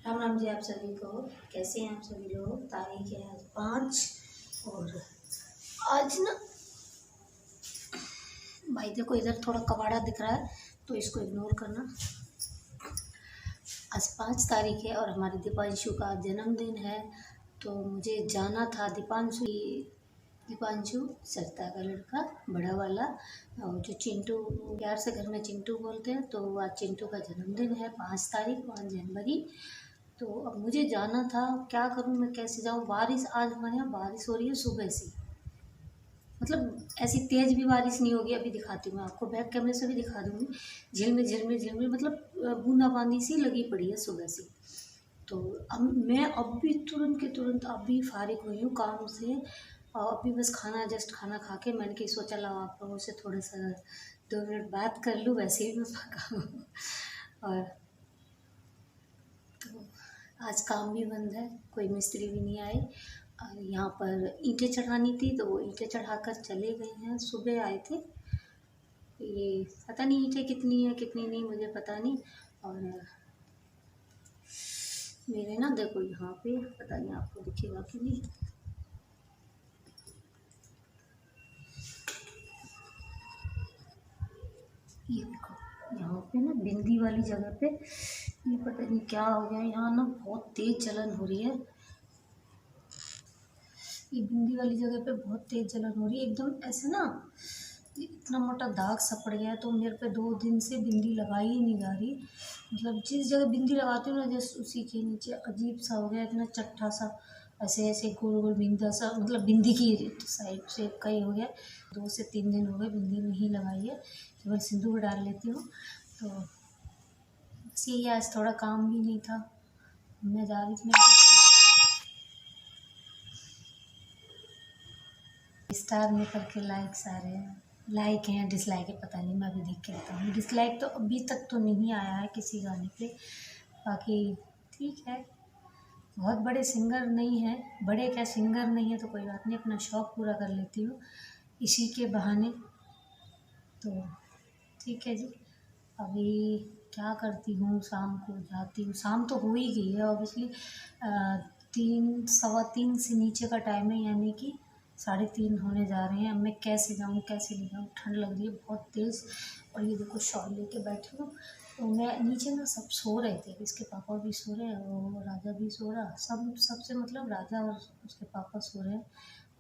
राम राम जी आप सभी को। कैसे हैं आप सभी लोग। तारीख है आज 5 और आज ना भाई देखो इधर थोड़ा कबाड़ा दिख रहा है तो इसको इग्नोर करना। आज 5 तारीख है और हमारे दीपांशु का जन्मदिन है तो मुझे जाना था। दीपांशु सरिता का लड़का बड़ा वाला और जो चिंटू प्यार से घर में चिंटू बोलते हैं, तो आज चिंटू का जन्मदिन है 5 जनवरी। तो अब मुझे जाना था, क्या करूं मैं, कैसे जाऊं। बारिश, आज हमारे यहाँ बारिश हो रही है सुबह से, मतलब ऐसी तेज़ भी बारिश नहीं होगी। अभी दिखाती हूँ मैं आपको, बैक कैमरे से भी दिखा दूँगी। झिलमिल झिलमिल झिलमिल, मतलब बूंदाबांदी सी लगी पड़ी है सुबह से। तो अब मैं अभी तुरंत के तुरंत अभी फारिग हुई हूँ काम से और अभी बस जस्ट खाना खा के मैंने कि सोचा ला आप लोगों से थोड़ा सा 2 मिनट बात कर लूँ। वैसे भी मैं पका हूँ और तो आज काम भी बंद है, कोई मिस्त्री भी नहीं आए। और यहाँ पर ईंटें चढ़ानी थी तो वो ईंटें चढ़ाकर चले गए हैं। सुबह आए थे, ये पता नहीं ईंटें कितनी है कितनी नहीं, मुझे पता नहीं। और मेरे ना देखो यहाँ पे, पता नहीं आपको दिखेगा कि नहीं, ये देखो यहाँ पे ना बिंदी वाली जगह पे ये पता नहीं क्या हो गया, यहाँ ना बहुत तेज जलन हो रही है। ये बिंदी वाली जगह पे बहुत तेज जलन हो रही है, एकदम ऐसे ना इतना मोटा दाग सा पड़ गया है। तो मेरे पे 2 दिन से बिंदी लगाई ही नहीं जा रही। मतलब जिस जगह बिंदी लगाती हूँ ना, जैसे उसी के नीचे अजीब सा हो गया, इतना चट्टा सा, ऐसे ऐसे गोल गोल बिंदा सा, मतलब बिंदी की साइड से का ही हो गया। 2 से 3 दिन हो गए बिंदी नहीं लगाई है, केवल सिंदूर डाल लेती हूँ। तो बस यही, आज थोड़ा काम भी नहीं था, मैं जा रही थी। स्टार में करके लाइक्स आ रहे हैं, लाइक हैं डिसलाइक है पता नहीं, मैं अभी देख के बताऊँगी। डिसलाइक तो अभी तक तो नहीं आया है किसी गाने पे, बाकी ठीक है। बहुत बड़े सिंगर नहीं है, बड़े क्या सिंगर नहीं है तो कोई बात नहीं, अपना शौक़ पूरा कर लेती हूँ इसी के बहाने। तो ठीक है जी, अभी क्या करती हूँ, शाम को जाती हूँ। शाम तो हो ही गई है ऑब्वियसली, 3 सवा 3 से नीचे का टाइम है, यानी कि 3:30 होने जा रहे हैं। अब मैं कैसे जाऊँ कैसे नहीं जाऊँ, ठंड लग रही है बहुत तेज़। और ये देखो शॉल लेके बैठी हूँ। तो मैं नीचे ना, सब सो रहे थे, इसके पापा भी सो रहे हैं और राजा भी सो रहा, सबसे मतलब राजा और उसके पापा सो रहे हैं।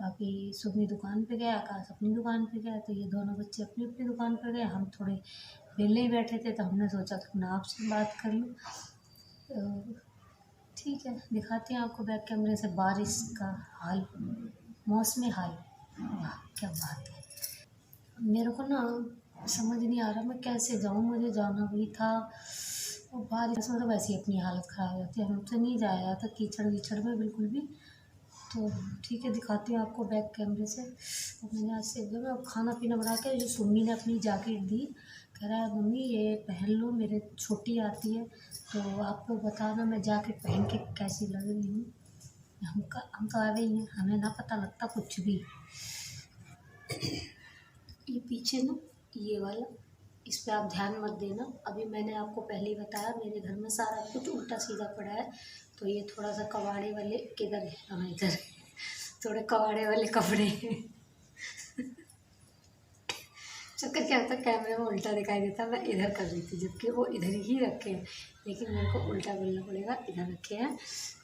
बाकी सुमी दुकान पे गया, आकाश अपनी दुकान पे गया, तो ये दोनों बच्चे अपनी अपनी दुकान पर गए। हम थोड़े वेले ही बैठे थे तो हमने सोचा कि मैं आपसे बात कर लूँ। तो ठीक है, दिखाते हैं आपको बैक कैमरे से बारिश का हाल, मौसमी हाल। वाह क्या बात है। मेरे को ना समझ नहीं आ रहा मैं कैसे जाऊँ, मुझे जाना भी था और बारिश में तो वैसे ही अपनी हालत ख़राब हो जाती है, हमसे नहीं जाया जाता कीचड़ वीचड़ में बिल्कुल भी। तो ठीक है, दिखाती हूँ आपको बैक कैमरे से। और मैंने आज से जब अब खाना पीना बना के, जो सुम्मी ने अपनी जैकेट दी, कह रहा है मम्मी ये पहन लो, मेरे छोटी आती है तो आपको बताना मैं जैकेट पहन के कैसी लग रही हूँ। हम तो आ गई हैं, हमें ना पता लगता कुछ भी। ये पीछे ना ये वाला, इस पर आप ध्यान मत देना। अभी मैंने आपको पहले ही बताया मेरे घर में सारा कुछ उल्टा सीधा पड़ा है। तो ये थोड़ा सा कबाड़े वाले, किधर है, हाँ इधर थोड़े कबाड़े वाले कपड़े चक्कर क्या होता है, कैमरे में उल्टा दिखाई देता, मैं इधर कर रही थी जबकि वो इधर ही रखे हैं, लेकिन मेरे को उल्टा बोलना पड़ेगा, इधर रखे हैं।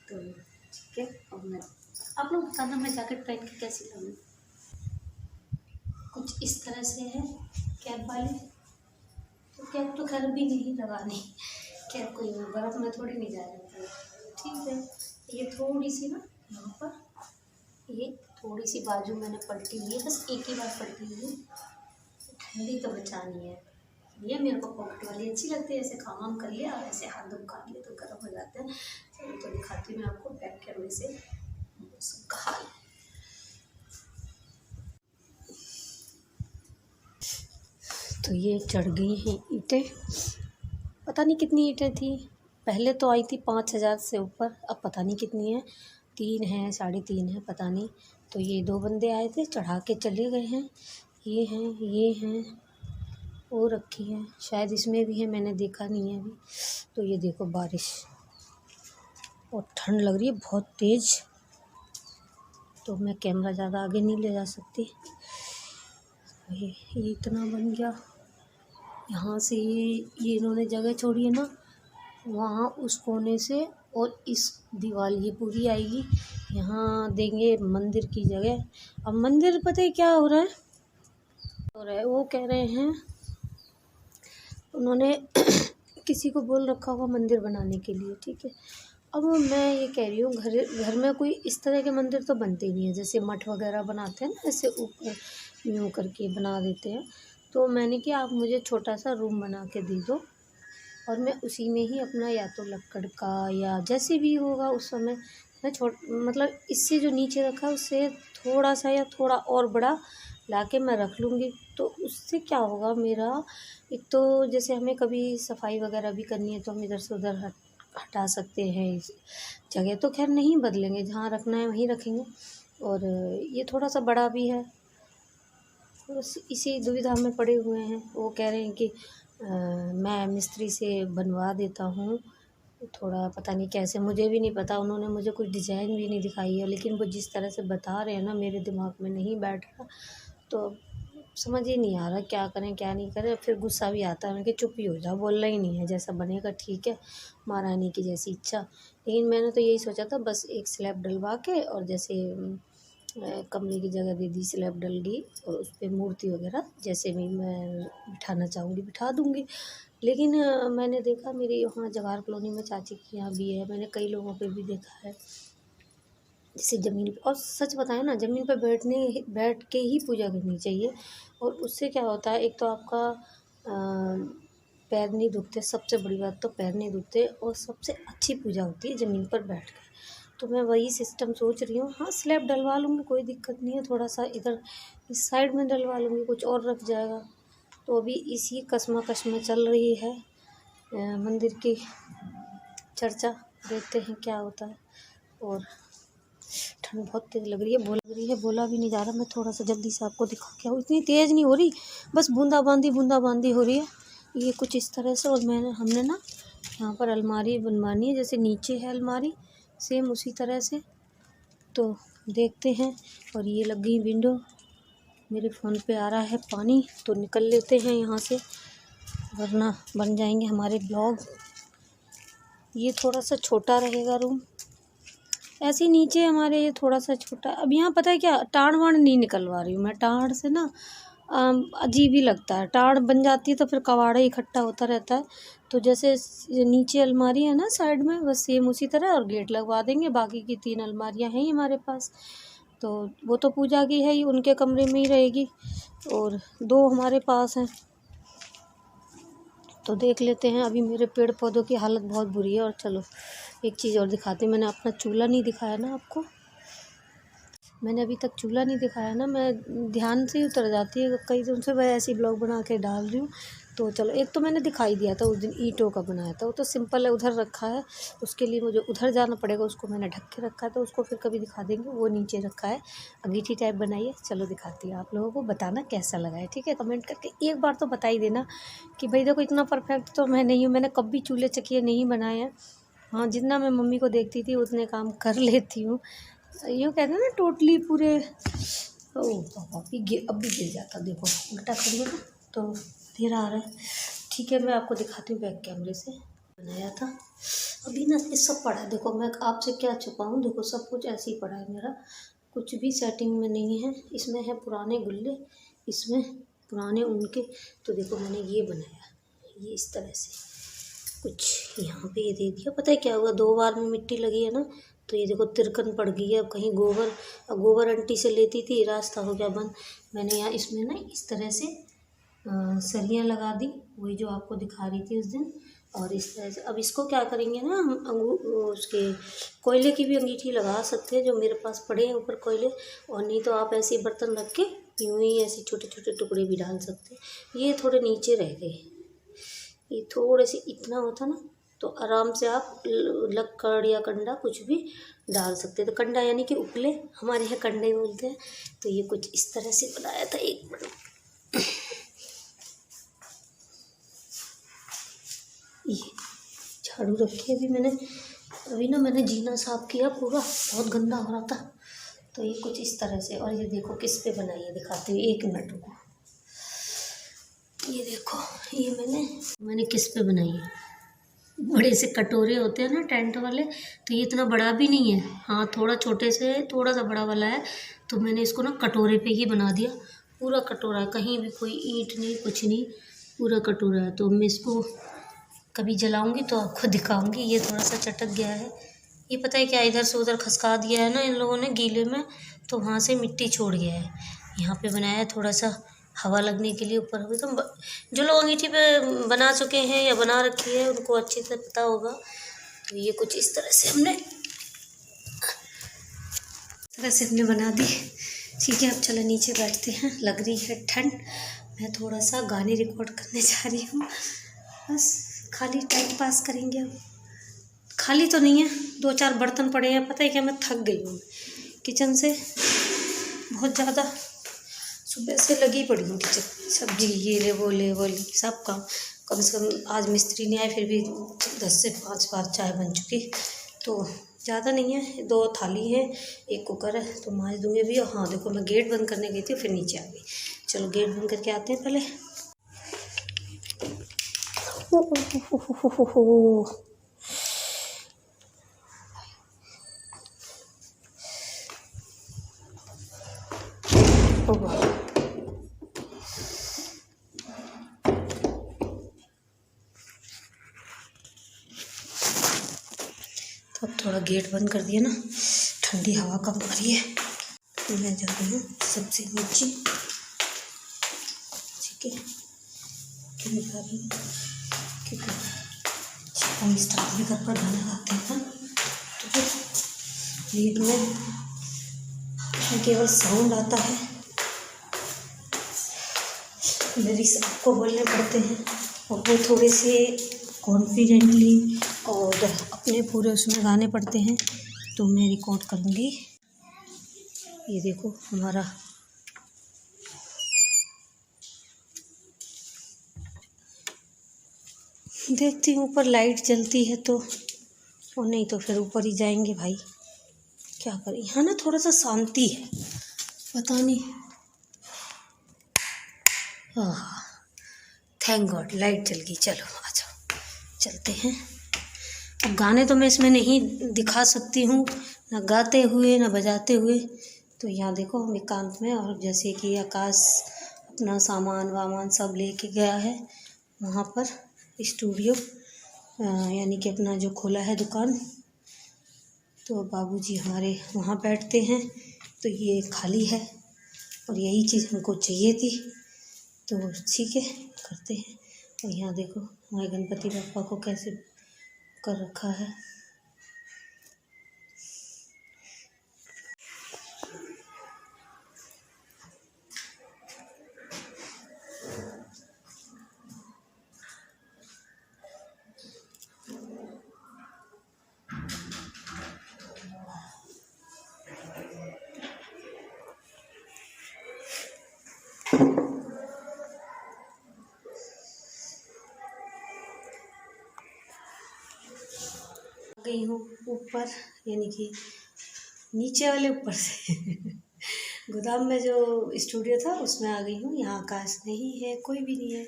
तो ठीक है, और मैं आप लोग बताना मैं जैकेट पहन के कैसी लगूँ। कुछ इस तरह से है कैप वाली। तो कैप तो खैर भी नहीं लगानी, कैप कोई बर्फ़ में थोड़ी नहीं जाया जाता है। ठीक है, ये थोड़ी सी ना यहाँ पर, ये थोड़ी सी बाजू मैंने पलटी हुई है, बस एक ही बार पलटी हुई है, ठंडी तो बचानी है। ये मेरे को पॉकेट वाली अच्छी लगती है, ऐसे काम वाम कर लिया और ऐसे हाथ धो खा लिए तो गर्म हो जाते हैं। चलो तो दिखाती हूँ मैं आपको बैक कैमरे से मौसम का हाल। तो ये चढ़ गई हैं ईंटें, पता नहीं कितनी ईंटें थी, पहले तो आई थी 5,000 से ऊपर, अब पता नहीं कितनी है, 3 है 3.5 है पता नहीं। तो ये 2 बंदे आए थे, चढ़ा के चले गए हैं। ये हैं वो रखी है, शायद इसमें भी है, मैंने देखा नहीं है अभी। तो ये देखो बारिश, और ठंड लग रही है बहुत तेज़, तो मैं कैमरा ज़्यादा आगे नहीं ले जा सकती। ये इतना बन गया। यहाँ से ये इन्होंने जगह छोड़ी है ना, वहाँ उस कोने से और इस दीवार ये पूरी आएगी। यहाँ देंगे मंदिर की जगह। अब मंदिर पता है क्या हो रहा है, वो कह रहे हैं उन्होंने किसी को बोल रखा होगा मंदिर बनाने के लिए, ठीक है। अब मैं ये कह रही हूँ, घर में कोई इस तरह के मंदिर तो बनते ही नहीं है, जैसे मठ वगैरह बनाते हैं ना, ऐसे ऊपर यूँ करके बना देते हैं। तो मैंने कि आप मुझे छोटा सा रूम बना के दे दो और मैं उसी में ही अपना या तो लक्कड़ का या जैसे भी होगा उस समय मैं मतलब इससे जो नीचे रखा उससे थोड़ा सा या थोड़ा और बड़ा लाके मैं रख लूँगी। तो उससे क्या होगा, मेरा एक तो जैसे हमें कभी सफाई वगैरह भी करनी है तो हम इधर से उधर हटा सकते हैं। इस जगह तो खैर नहीं बदलेंगे, जहाँ रखना है वहीं रखेंगे। और ये थोड़ा सा बड़ा भी है, बस इसी दुविधा में पड़े हुए हैं। वो कह रहे हैं कि मैं मिस्त्री से बनवा देता हूँ, थोड़ा पता नहीं कैसे, मुझे भी नहीं पता, उन्होंने मुझे कुछ डिज़ाइन भी नहीं दिखाई है, लेकिन वो जिस तरह से बता रहे हैं ना मेरे दिमाग में नहीं बैठ रहा। तो समझ ही नहीं आ रहा क्या करें क्या नहीं करें। फिर गुस्सा भी आता है, उनके चुप ही हो जाओ, बोलना ही नहीं है, जैसा बनेगा ठीक है, महारानी की जैसी इच्छा। लेकिन मैंने तो यही सोचा था बस एक स्लैब डलवा के और जैसे कमरे की जगह दे दी, स्लैब डल गई और उस पर मूर्ति वगैरह जैसे भी मैं बिठाना चाहूँगी बिठा दूँगी। लेकिन मैंने देखा मेरे वहाँ जवाहर कॉलोनी में चाची के यहाँ भी है, मैंने कई लोगों पे भी देखा है जैसे ज़मीन पे। और सच बताएं ना, ज़मीन पे बैठ के ही पूजा करनी चाहिए। और उससे क्या होता है, एक तो आपका पैर नहीं दुखते, सबसे बड़ी बात तो पैर नहीं दुखते, और सबसे अच्छी पूजा होती है ज़मीन पर बैठ कर। तो मैं वही सिस्टम सोच रही हूँ। हाँ, स्लैब डलवा लूँगी, कोई दिक्कत नहीं है, थोड़ा सा इधर इस साइड में डलवा लूँगी, कुछ और रख जाएगा। तो अभी इसी कशमकश में चल रही है मंदिर की चर्चा, देखते हैं क्या होता है। और ठंड बहुत तेज़ लग रही है, बोला भी नहीं जा रहा। मैं थोड़ा सा जल्दी से आपको दिखा के आऊँ, इतनी तेज़ नहीं हो रही, बस बूंदाबांदी हो रही है। ये कुछ इस तरह से। और हमने ना यहाँ पर अलमारी बनवानी है, जैसे नीचे है अलमारी सेम उसी तरह से, तो देखते हैं। और ये लग गई विंडो, मेरे फ़ोन पे आ रहा है पानी, तो निकल लेते हैं यहाँ से, वरना बन जाएंगे हमारे ब्लॉग। ये थोड़ा सा छोटा रहेगा रूम, ऐसे ही नीचे हमारे ये थोड़ा सा छोटा। अब यहाँ पता है क्या, टाड़ वाड़ नहीं निकलवा रही हूँ मैं, टाड़ से ना अजीब ही लगता है। टाड़ बन जाती है तो फिर कबाड़ा इकट्ठा होता रहता है। तो जैसे नीचे अलमारी है ना साइड में, बस सेम उसी तरह, और गेट लगवा देंगे। बाकी की 3 अलमारियाँ हैं ही हमारे पास, तो वो तो पूजा की है ही, उनके कमरे में ही रहेगी, और 2 हमारे पास हैं। तो देख लेते हैं। अभी मेरे पेड़ पौधों की हालत बहुत बुरी है। और चलो एक चीज़ और दिखाती हूँ, मैंने अपना चूल्हा नहीं दिखाया ना आपको, मैंने अभी तक चूल्हा नहीं दिखाया ना, मैं ध्यान से ही उतर जाती है कई दिन से, मैं ऐसी ब्लॉग बना के डाल रही हूँ। तो चलो, एक तो मैंने दिखाई दिया था उस दिन, ईंटों का बनाया था, वो तो सिंपल है, उधर रखा है। उसके लिए मुझे उधर जाना पड़ेगा, उसको मैंने ढक के रखा है, तो उसको फिर कभी दिखा देंगे। वो नीचे रखा है, अंगीठी टाइप बनाई है, चलो दिखाती है आप लोगों को, बताना कैसा लगा है, ठीक है। कमेंट करके एक बार तो बता ही देना कि भाई देखो, इतना परफेक्ट तो मैं नहीं हूँ, मैंने कभी चूल्हे चकिए नहीं बनाए हैं। हाँ, जितना मैं मम्मी को देखती थी उतने काम कर लेती हूँ। यूँ कहते हैं ना टोटली पूरे। ओह पापा अब भी गिर जाता, देखो उल्टा खड़ी है ना, तो फिर आ रहा है। ठीक है, मैं आपको दिखाती हूँ बैक कैमरे से, बनाया था। अभी ना ये सब पड़ा है, देखो मैं आपसे क्या छुपाऊँ, देखो सब कुछ ऐसे ही पड़ा है मेरा, कुछ भी सेटिंग में नहीं है। इसमें है पुराने गुल्ले, इसमें पुराने उनके। तो देखो मैंने ये बनाया, ये इस तरह से कुछ यहाँ पे ये दे दिया। पता है क्या हुआ, 2 बार में मिट्टी लगी है ना, तो ये देखो तिरकन पड़ गई है। अब कहीं गोबर आंटी से लेती थी, रास्ता हो गया बंद। मैंने यहाँ इसमें ना इस तरह से सरियाँ लगा दी, वही जो आपको दिखा रही थी उस दिन। और इस तरह से अब इसको क्या करेंगे ना, हम उसके कोयले की भी अंगीठी लगा सकते हैं, जो मेरे पास पड़े हैं ऊपर कोयले। और नहीं तो आप ऐसे बर्तन रख के यूँ ही ऐसे छोटे छोटे टुकड़े भी डाल सकते हैं। ये थोड़े नीचे रह गए, ये थोड़े से इतना होता ना, तो आराम से आप लक्कड़ या कंडा कुछ भी डाल सकते हैं। तो कंडा यानी कि उपले, हमारे यहाँ कंडे बोलते हैं। तो ये कुछ इस तरह से बनाया था। एक मिनट, ये झाड़ू रखी है अभी मैंने, अभी ना मैंने जीना साफ किया पूरा, बहुत गंदा हो रहा था। तो ये कुछ इस तरह से, और ये देखो किस पे बनाई है, दिखाती हूँ, 1 मिनट रुको। ये देखो, ये मैंने किस पे बनाई है। बड़े से कटोरे होते हैं ना टेंट वाले, तो ये इतना बड़ा भी नहीं है, हाँ थोड़ा छोटे से थोड़ा सा बड़ा वाला है। तो मैंने इसको ना कटोरे पे ही बना दिया। पूरा कटोरा है, कहीं भी कोई ईंट नहीं, कुछ नहीं, पूरा कटोरा है। तो मैं इसको कभी जलाऊंगी तो आपको दिखाऊंगी। ये थोड़ा सा चटक गया है, ये पता है क्या, इधर से उधर खसका दिया है ना इन लोगों ने गीले में, तो वहाँ से मिट्टी छोड़ गया है। यहाँ पे बनाया है थोड़ा सा हवा लगने के लिए ऊपर। अभी तो जो लोग अंगीठी पे बना चुके हैं या बना रखी है उनको अच्छे से पता होगा। तो ये कुछ इस तरह से हमने बना दी। ठीक है, अब चलो नीचे बैठते हैं, लग रही है ठंड। मैं थोड़ा सा गाने रिकॉर्ड करने जा रही हूँ, बस खाली टाइम पास करेंगे। अब खाली तो नहीं है, 2-4 बर्तन पड़े हैं। पता है क्या, मैं थक गई हूँ किचन से बहुत ज़्यादा, सुबह से लगी पड़ी हूँ किचन, सब्जी ये ले वो ले सब काम। कम से कम आज मिस्त्री नहीं आए, फिर भी 10 से 5 बार चाय बन चुकी। तो ज़्यादा नहीं है, 2 थाली है, 1 कुकर है, तो मांज दूँगी भी। हाँ देखो, मैं गेट बंद करने गई थी, फिर नीचे आ गई। चलो गेट बंद करके आते हैं पहले। तो अब थोड़ा गेट बंद कर दिया ना, ठंडी हवा कम आ रही है। तो मैं जा रही हूँ सबसे नीचे, ठीक है, क्योंकि हम स्टार्ट भी घर पर गाना गाते हैं। तो लीड में केवल साउंड आता है, लिरिक्स आपको बोलने पड़ते हैं, और वो थोड़े से कॉन्फिडेंटली और अपने पूरे उसमें गाने पड़ते हैं। तो मैं रिकॉर्ड करूँगी। ये देखो हमारा देखती हूँ, ऊपर लाइट जलती है तो, और नहीं तो फिर ऊपर ही जाएंगे भाई, क्या करें। यहाँ ना थोड़ा सा शांति है, पता नहीं। हाँ, थैंक गॉड लाइट जल गई। चलो आ जाओ, चलते हैं। अब गाने तो मैं इसमें नहीं दिखा सकती हूँ, ना गाते हुए ना बजाते हुए। तो यहाँ देखो हम एकांत में, और जैसे कि आकाश अपना सामान वामान सब लेके गया है वहाँ पर स्टूडियो, यानी कि अपना जो खोला है दुकान। तो बाबूजी हमारे वहाँ बैठते हैं, तो ये खाली है, और यही चीज़ हमको चाहिए थी। तो ठीक है, करते हैं। और यहाँ देखो हमारे गणपति बप्पा को कैसे कर रखा है। गई हूँ ऊपर, यानी कि नीचे वाले ऊपर से गोदाम में जो स्टूडियो था उसमें आ गई हूँ। यहाँ आकाश नहीं है, कोई भी नहीं है।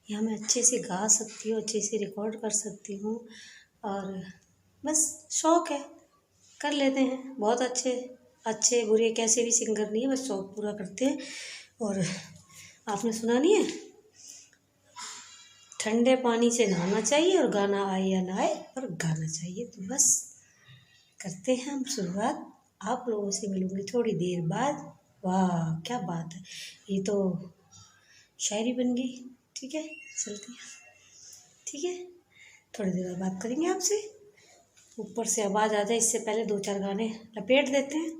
यहाँ मैं अच्छे से गा सकती हूँ, अच्छे से रिकॉर्ड कर सकती हूँ, और बस शौक़ है, कर लेते हैं। बहुत अच्छे बुरे कैसे भी सिंगर नहीं है, बस शौक़ पूरा करते हैं। और आपने सुना नहीं है, ठंडे पानी से नहाना चाहिए, और गाना आए या ना आए पर गाना चाहिए। तो बस करते हैं हम शुरुआत। आप लोगों से मिलूँगी थोड़ी देर बाद। वाह क्या बात है, ये तो शायरी बन गई। ठीक है, चलते हैं। ठीक है, थोड़ी देर बाद बात करेंगे आपसे। ऊपर से आवाज़ आ जाए इससे पहले 2-4 गाने लपेट देते हैं,